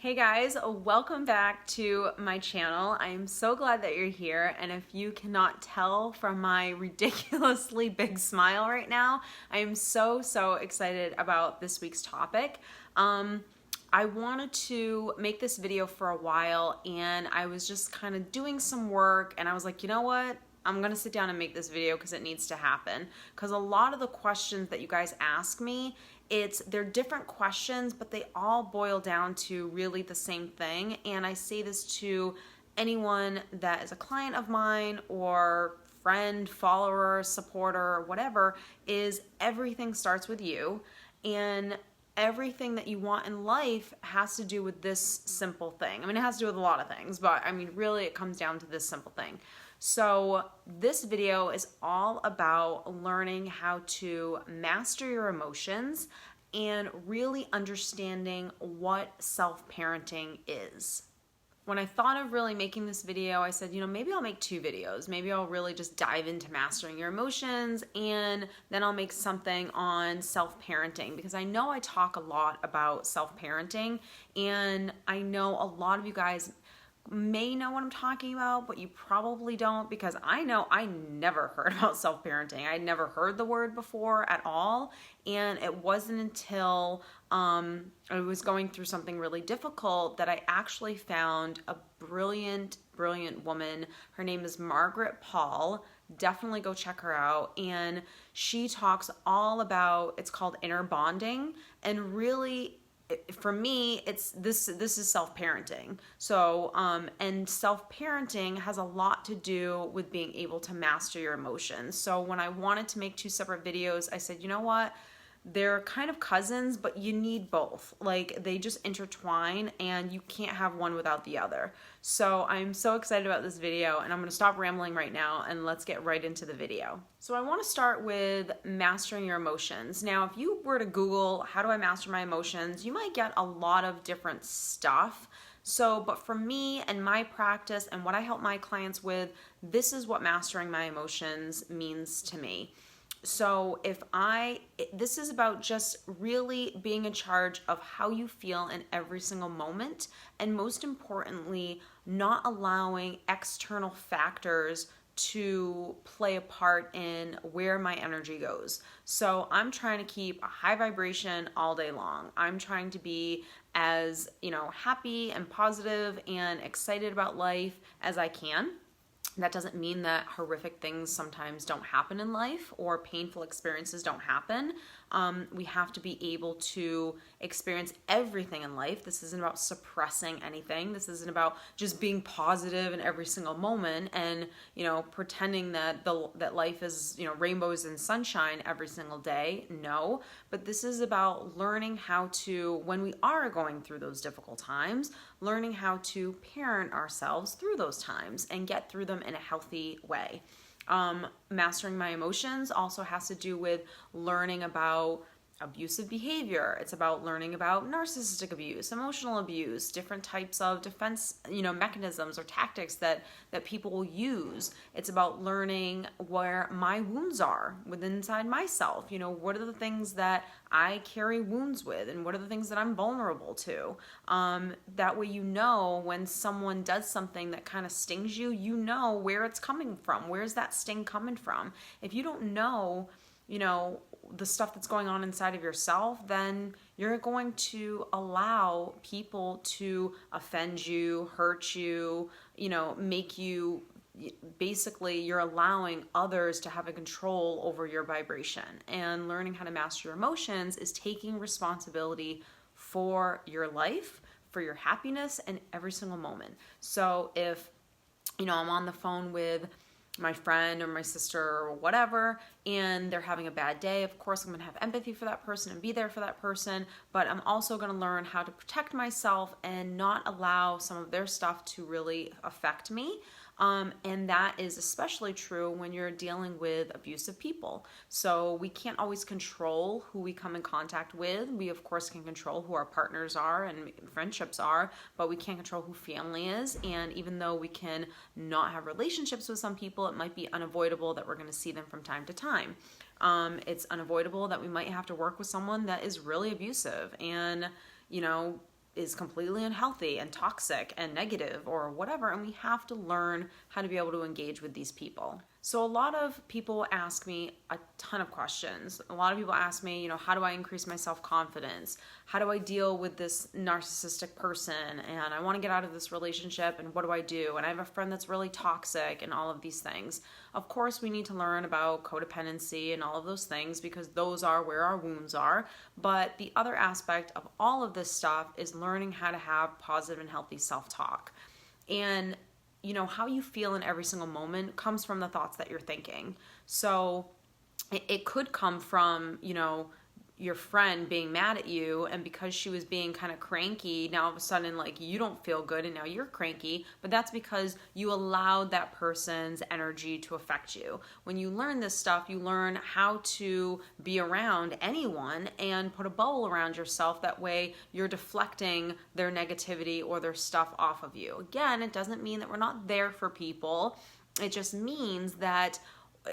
Hey guys, welcome back to my channel. I'm so glad that you're here, and if you cannot tell from my ridiculously big smile right now, I am so excited about this week's topic. I wanted to make this video for a while, and I was just kind of doing some work, and I was like, you know what? I'm gonna sit down and make this video because it needs to happen. Because a lot of the questions that you guys ask me, they're different questions, but they all boil down to really the same thing. And I say this to anyone that is a client of mine or friend, follower, supporter, whatever, is everything starts with you. And everything that you want in life has to do with this simple thing. I mean, it has to do with a lot of things, but I mean, really it comes down to this simple thing. So this video is all about learning how to master your emotions and really understanding what self-parenting is. When I thought of really making this video, I said, maybe I'll make 2 videos. Maybe I'll really just dive into mastering your emotions, and then I'll make something on self-parenting, because I know I talk a lot about self-parenting, and I know a lot of you guys may know what I'm talking about, but you probably don't, because I know I never heard about self-parenting. I'd never heard the word before at all, and it wasn't until I was going through something really difficult that I actually found a brilliant woman. Her name is Margaret Paul. Definitely go check her out. And she talks all about, it's called inner bonding, and really for me, this is self-parenting. So, and self-parenting has a lot to do with being able to master your emotions. So when I wanted to make 2 separate videos, I said, you know what? They're kind of cousins, but you need both. Like, they just intertwine, and you can't have one without the other. So I'm so excited about this video, and I'm gonna stop rambling right now and let's get right into the video. So I wanna start with mastering your emotions. Now, if you were to Google, how do I master my emotions, you might get a lot of different stuff. So, but for me and my practice and what I help my clients with, this is what mastering my emotions means to me. So this is about just really being in charge of how you feel in every single moment, and most importantly, not allowing external factors to play a part in where my energy goes. So I'm trying to keep a high vibration all day long. I'm trying to be as, happy and positive and excited about life as I can. That doesn't mean that horrific things sometimes don't happen in life or painful experiences don't happen. We have to be able to experience everything in life. This isn't about suppressing anything. This isn't about just being positive in every single moment and, pretending that that life is, rainbows and sunshine every single day. No, but this is about learning how to, when we are going through those difficult times, learning how to parent ourselves through those times and get through them in a healthy way. Mastering my emotions also has to do with learning about abusive behavior. It's about learning about narcissistic abuse, emotional abuse, different types of defense, mechanisms or tactics that people will use. It's about learning where my wounds are within inside myself. What are the things that I carry wounds with, and what are the things that I'm vulnerable to? That way, when someone does something that kind of stings you, where it's coming from. Where's that sting coming from? If you don't know, the stuff that's going on inside of yourself, then you're going to allow people to offend you, hurt you, make you, basically you're allowing others to have a control over your vibration. And learning how to master your emotions is taking responsibility for your life, for your happiness, and every single moment. So if, I'm on the phone with my friend or my sister or whatever, and they're having a bad day, of course I'm gonna have empathy for that person and be there for that person, but I'm also gonna learn how to protect myself and not allow some of their stuff to really affect me. And that is especially true when you're dealing with abusive people. So we can't always control who we come in contact with. We of course can control who our partners are and friendships are, but we can't control who family is. And even though we can not have relationships with some people, it might be unavoidable that we're going to see them from time to time. It's unavoidable that we might have to work with someone that is really abusive, and is completely unhealthy and toxic and negative or whatever, and we have to learn how to be able to engage with these people. So a lot of people ask me a ton of questions. A lot of people ask me, how do I increase my self-confidence? How do I deal with this narcissistic person? And I want to get out of this relationship, and what do I do? And I have a friend that's really toxic, and all of these things. Of course, we need to learn about codependency and all of those things, because those are where our wounds are. But the other aspect of all of this stuff is learning how to have positive and healthy self-talk. And how you feel in every single moment comes from the thoughts that you're thinking. So it could come from, your friend being mad at you, and because she was being kind of cranky, now all of a sudden, like, you don't feel good and now you're cranky, but that's because you allowed that person's energy to affect you. When you learn this stuff, you learn how to be around anyone and put a bubble around yourself. That way you're deflecting their negativity or their stuff off of you. Again, it doesn't mean that we're not there for people. It just means that,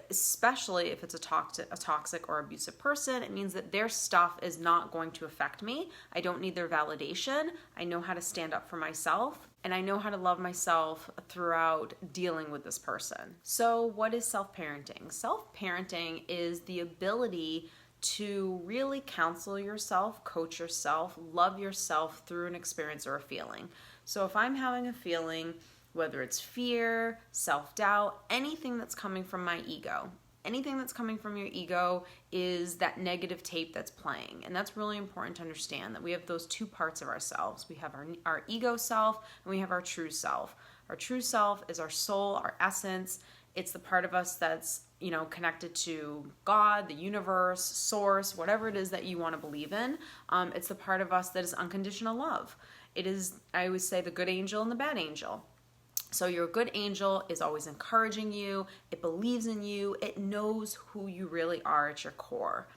especially if it's a toxic or abusive person, it means that their stuff is not going to affect me. I don't need their validation. I know how to stand up for myself, and I know how to love myself throughout dealing with this person. So what is self-parenting? Self-parenting is the ability to really counsel yourself, coach yourself, love yourself through an experience or a feeling. So if I'm having a feeling, whether it's fear, self-doubt, anything that's coming from my ego. Anything that's coming from your ego is that negative tape that's playing. And that's really important to understand, that we have those two parts of ourselves. We have our ego self, and we have our true self. Our true self is our soul, our essence. It's the part of us that's, connected to God, the universe, source, whatever it is that you want to believe in. It's the part of us that is unconditional love. It is, I always say, the good angel and the bad angel. So your good angel is always encouraging you, it believes in you, it knows who you really are at your core.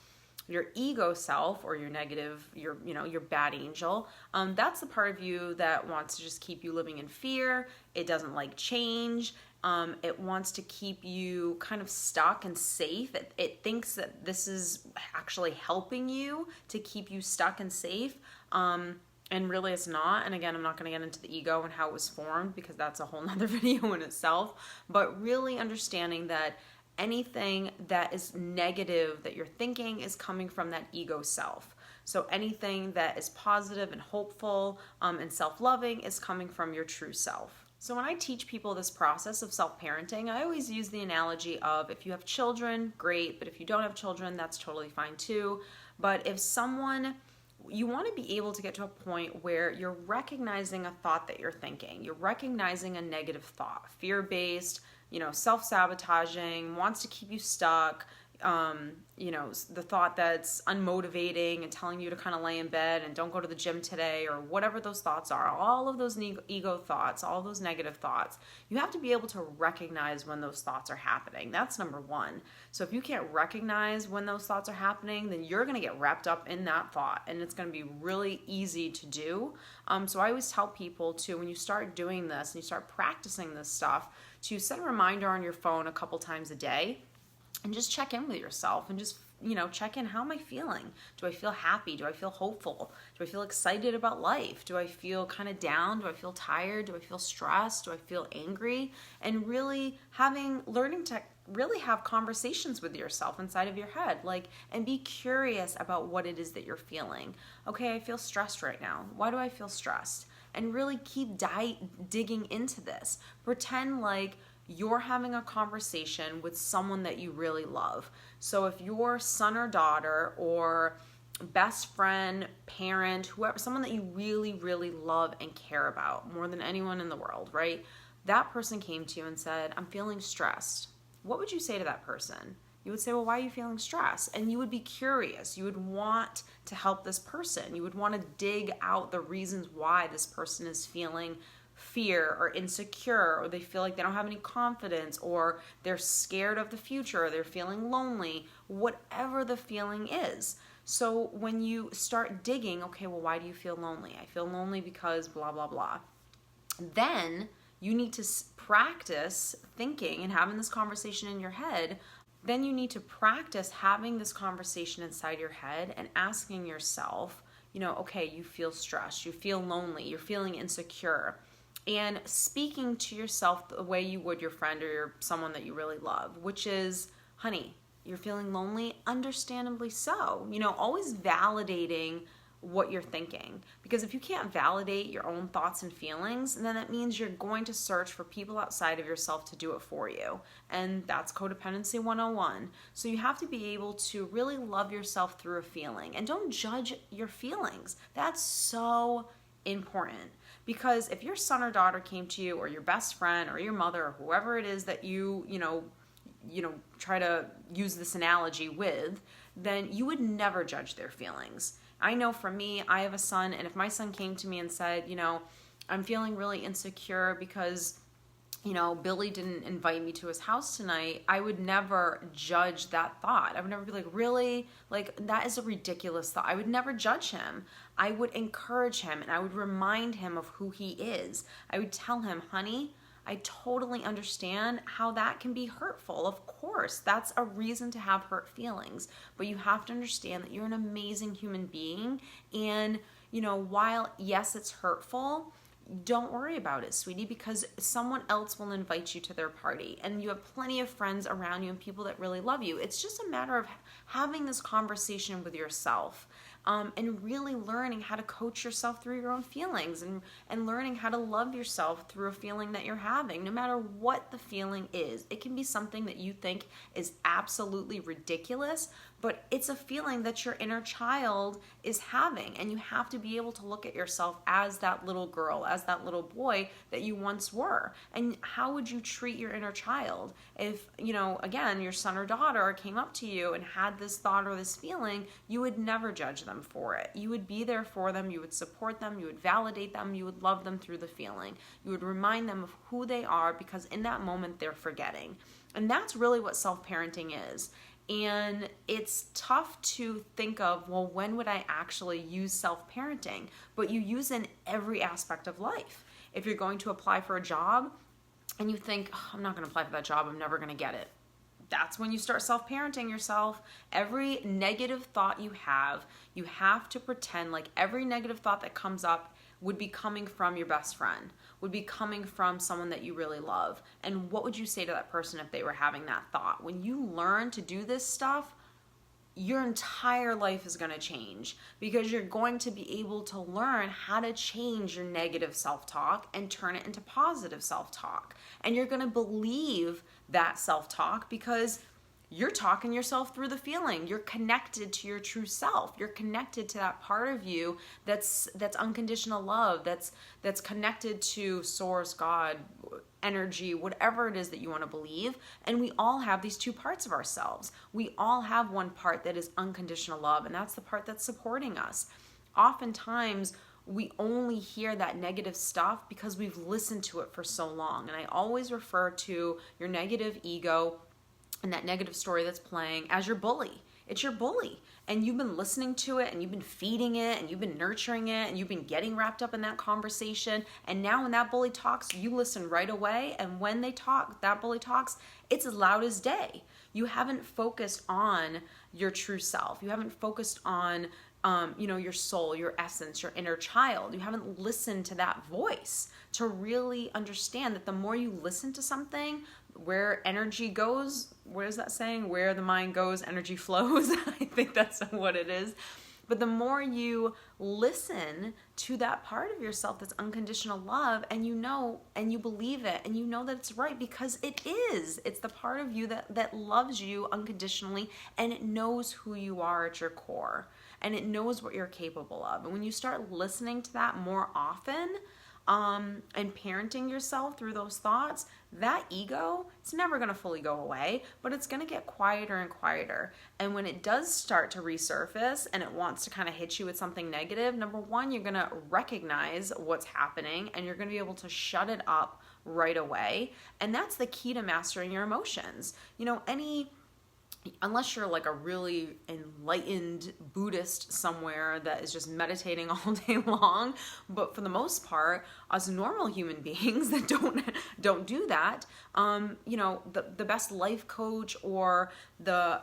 Your ego self, or your negative, your bad angel, that's the part of you that wants to just keep you living in fear. It doesn't like change. It wants to keep you kind of stuck and safe. It thinks that this is actually helping you to keep you stuck and safe. And really it's not. And again, I'm not going to get into the ego and how it was formed, because that's a whole nother video in itself. But really understanding that anything that is negative that you're thinking is coming from that ego self. So anything that is positive and hopeful and self-loving is coming from your true self. So when I teach people this process of self-parenting, I always use the analogy of, if you have children, great. But if you don't have children, that's totally fine too. But if you want to be able to get to a point where you're recognizing a thought that you're thinking. You're recognizing a negative thought, fear-based, self-sabotaging, wants to keep you stuck, the thought that's unmotivating and telling you to kind of lay in bed and don't go to the gym today, or whatever those thoughts are, all of those ego thoughts, all those negative thoughts. You have to be able to recognize when those thoughts are happening. That's number one. So if you can't recognize when those thoughts are happening, then you're going to get wrapped up in that thought, and it's going to be really easy to do. So I always tell people to, when you start doing this and you start practicing this stuff, to set a reminder on your phone a couple times a day, and just check in with yourself and just, check in. How am I feeling? Do I feel happy? Do I feel hopeful? Do I feel excited about life? Do I feel kind of down? Do I feel tired? Do I feel stressed? Do I feel angry? And really learning to really have conversations with yourself inside of your head, and be curious about what it is that you're feeling. Okay, I feel stressed right now. Why do I feel stressed? And really keep digging into this. Pretend like you're having a conversation with someone that you really love. So if your son or daughter or best friend, parent, whoever, someone that you really, really love and care about more than anyone in the world, right? That person came to you and said, I'm feeling stressed. What would you say to that person? You would say, well, why are you feeling stressed? And you would be curious. You would want to help this person. You would want to dig out the reasons why this person is feeling fear or insecure, or they feel like they don't have any confidence, or they're scared of the future, or they're feeling lonely, whatever the feeling is. So when you start digging, okay, well, why do you feel lonely? I feel lonely because blah, blah, blah. Then you need to practice thinking and having this conversation in your head. Then you need to practice having this conversation inside your head and asking yourself, okay, you feel stressed, you feel lonely, you're feeling insecure. And speaking to yourself the way you would your friend or someone that you really love, which is, honey, you're feeling lonely, understandably so. Always validating what you're thinking. Because if you can't validate your own thoughts and feelings, then that means you're going to search for people outside of yourself to do it for you. And that's codependency 101. So you have to be able to really love yourself through a feeling. And don't judge your feelings. That's so important. Because if your son or daughter came to you, or your best friend, or your mother, or whoever it is that you try to use this analogy with, then you would never judge their feelings. I know for me, I have a son, and if my son came to me and said, I'm feeling really insecure because, Billy didn't invite me to his house tonight, I would never judge that thought. I would never be like, really? Like, that is a ridiculous thought. I would never judge him. I would encourage him, and I would remind him of who he is. I would tell him, honey, I totally understand how that can be hurtful. Of course, that's a reason to have hurt feelings. But you have to understand that you're an amazing human being. And, while, yes, it's hurtful, don't worry about it, sweetie, because someone else will invite you to their party. And you have plenty of friends around you and people that really love you. It's just a matter of having this conversation with yourself. And really learning how to coach yourself through your own feelings and learning how to love yourself through a feeling that you're having, no matter what the feeling is. It can be something that you think is absolutely ridiculous, but it's a feeling that your inner child is having, and you have to be able to look at yourself as that little girl, as that little boy that you once were. And how would you treat your inner child if, again, your son or daughter came up to you and had this thought or this feeling? You would never judge them for it. You would be there for them, you would support them, you would validate them, you would love them through the feeling. You would remind them of who they are, because in that moment they're forgetting. And that's really what self-parenting is. And it's tough to think of, well, when would I actually use self-parenting? But you use it in every aspect of life. If you're going to apply for a job and you think, I'm not going to apply for that job, I'm never going to get it. That's when you start self-parenting yourself. Every negative thought you have to pretend like every negative thought that comes up would be coming from your best friend, would be coming from someone that you really love. And what would you say to that person if they were having that thought? When you learn to do this stuff, your entire life is going to change, because you're going to be able to learn how to change your negative self-talk and turn it into positive self-talk. And you're going to believe that self-talk because you're talking yourself through the feeling. You're connected to your true self. You're connected to that part of you that's unconditional love, that's connected to source, God, energy, whatever it is that you want to believe. And we all have these two parts of ourselves. We all have one part that is unconditional love, and that's the part that's supporting us. Oftentimes, we only hear that negative stuff because we've listened to it for so long. And I always refer to your negative ego and that negative story that's playing as your bully. It's your bully. And you've been listening to it, and you've been feeding it, and you've been nurturing it, and you've been getting wrapped up in that conversation. And now when that bully talks, you listen right away. And when they talk, that bully talks, it's as loud as day. You haven't focused on your true self. You haven't focused on your soul, your essence, your inner child. You haven't listened to that voice to really understand that the more you listen to something, where energy goes, what is that saying? Where the mind goes, energy flows. I think that's what it is. But the more you listen to that part of yourself that's unconditional love, and and you believe it, and you know that it's right, because it is. It's the part of you that loves you unconditionally, and it knows who you are at your core, and it knows what you're capable of. And when you start listening to that more often, and parenting yourself through those thoughts, that ego, it's never going to fully go away, but it's going to get quieter and quieter. And when it does start to resurface and it wants to kind of hit you with something negative, number one, you're going to recognize what's happening, and you're going to be able to shut it up right away. And that's the key to mastering your emotions. Unless you're like a really enlightened Buddhist somewhere that is just meditating all day long, but for the most part, us normal human beings that don't do that, the best life coach or the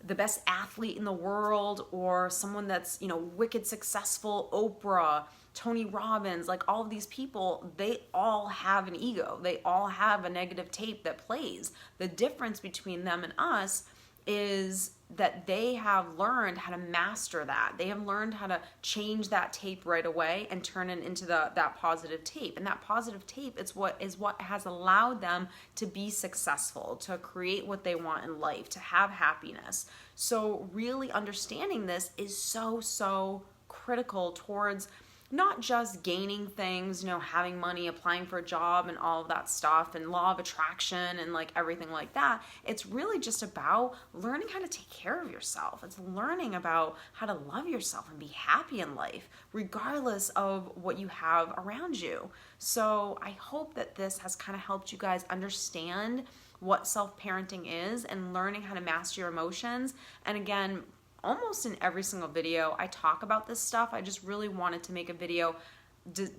the best athlete in the world, or someone that's, wicked successful, Oprah, Tony Robbins, like all of these people, they all have an ego. They all have a negative tape that plays. The difference between them and us is that they have learned how to master that. They have learned how to change that tape right away and turn it into that positive tape. And that positive tape is what has allowed them to be successful, to create what they want in life, to have happiness. So really understanding this is so critical towards not just gaining things, having money, applying for a job and all of that stuff, and law of attraction and like everything like that. It's really just about learning how to take care of yourself. It's learning about how to love yourself and be happy in life, regardless of what you have around you. So I hope that this has kind of helped you guys understand what self-parenting is and learning how to master your emotions. And again, almost in every single video I talk about this stuff. I just really wanted to make a video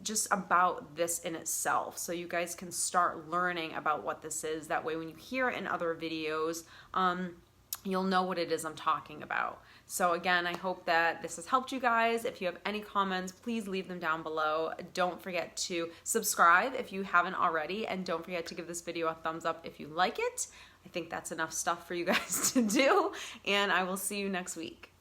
just about this in itself, so you guys can start learning about what this is. That way when you hear it in other videos, you'll know what it is I'm talking about. So again, I hope that this has helped you guys. If you have any comments, please leave them down below. Don't forget to subscribe if you haven't already, and don't forget to give this video a thumbs up if you like it. I think that's enough stuff for you guys to do, and I will see you next week.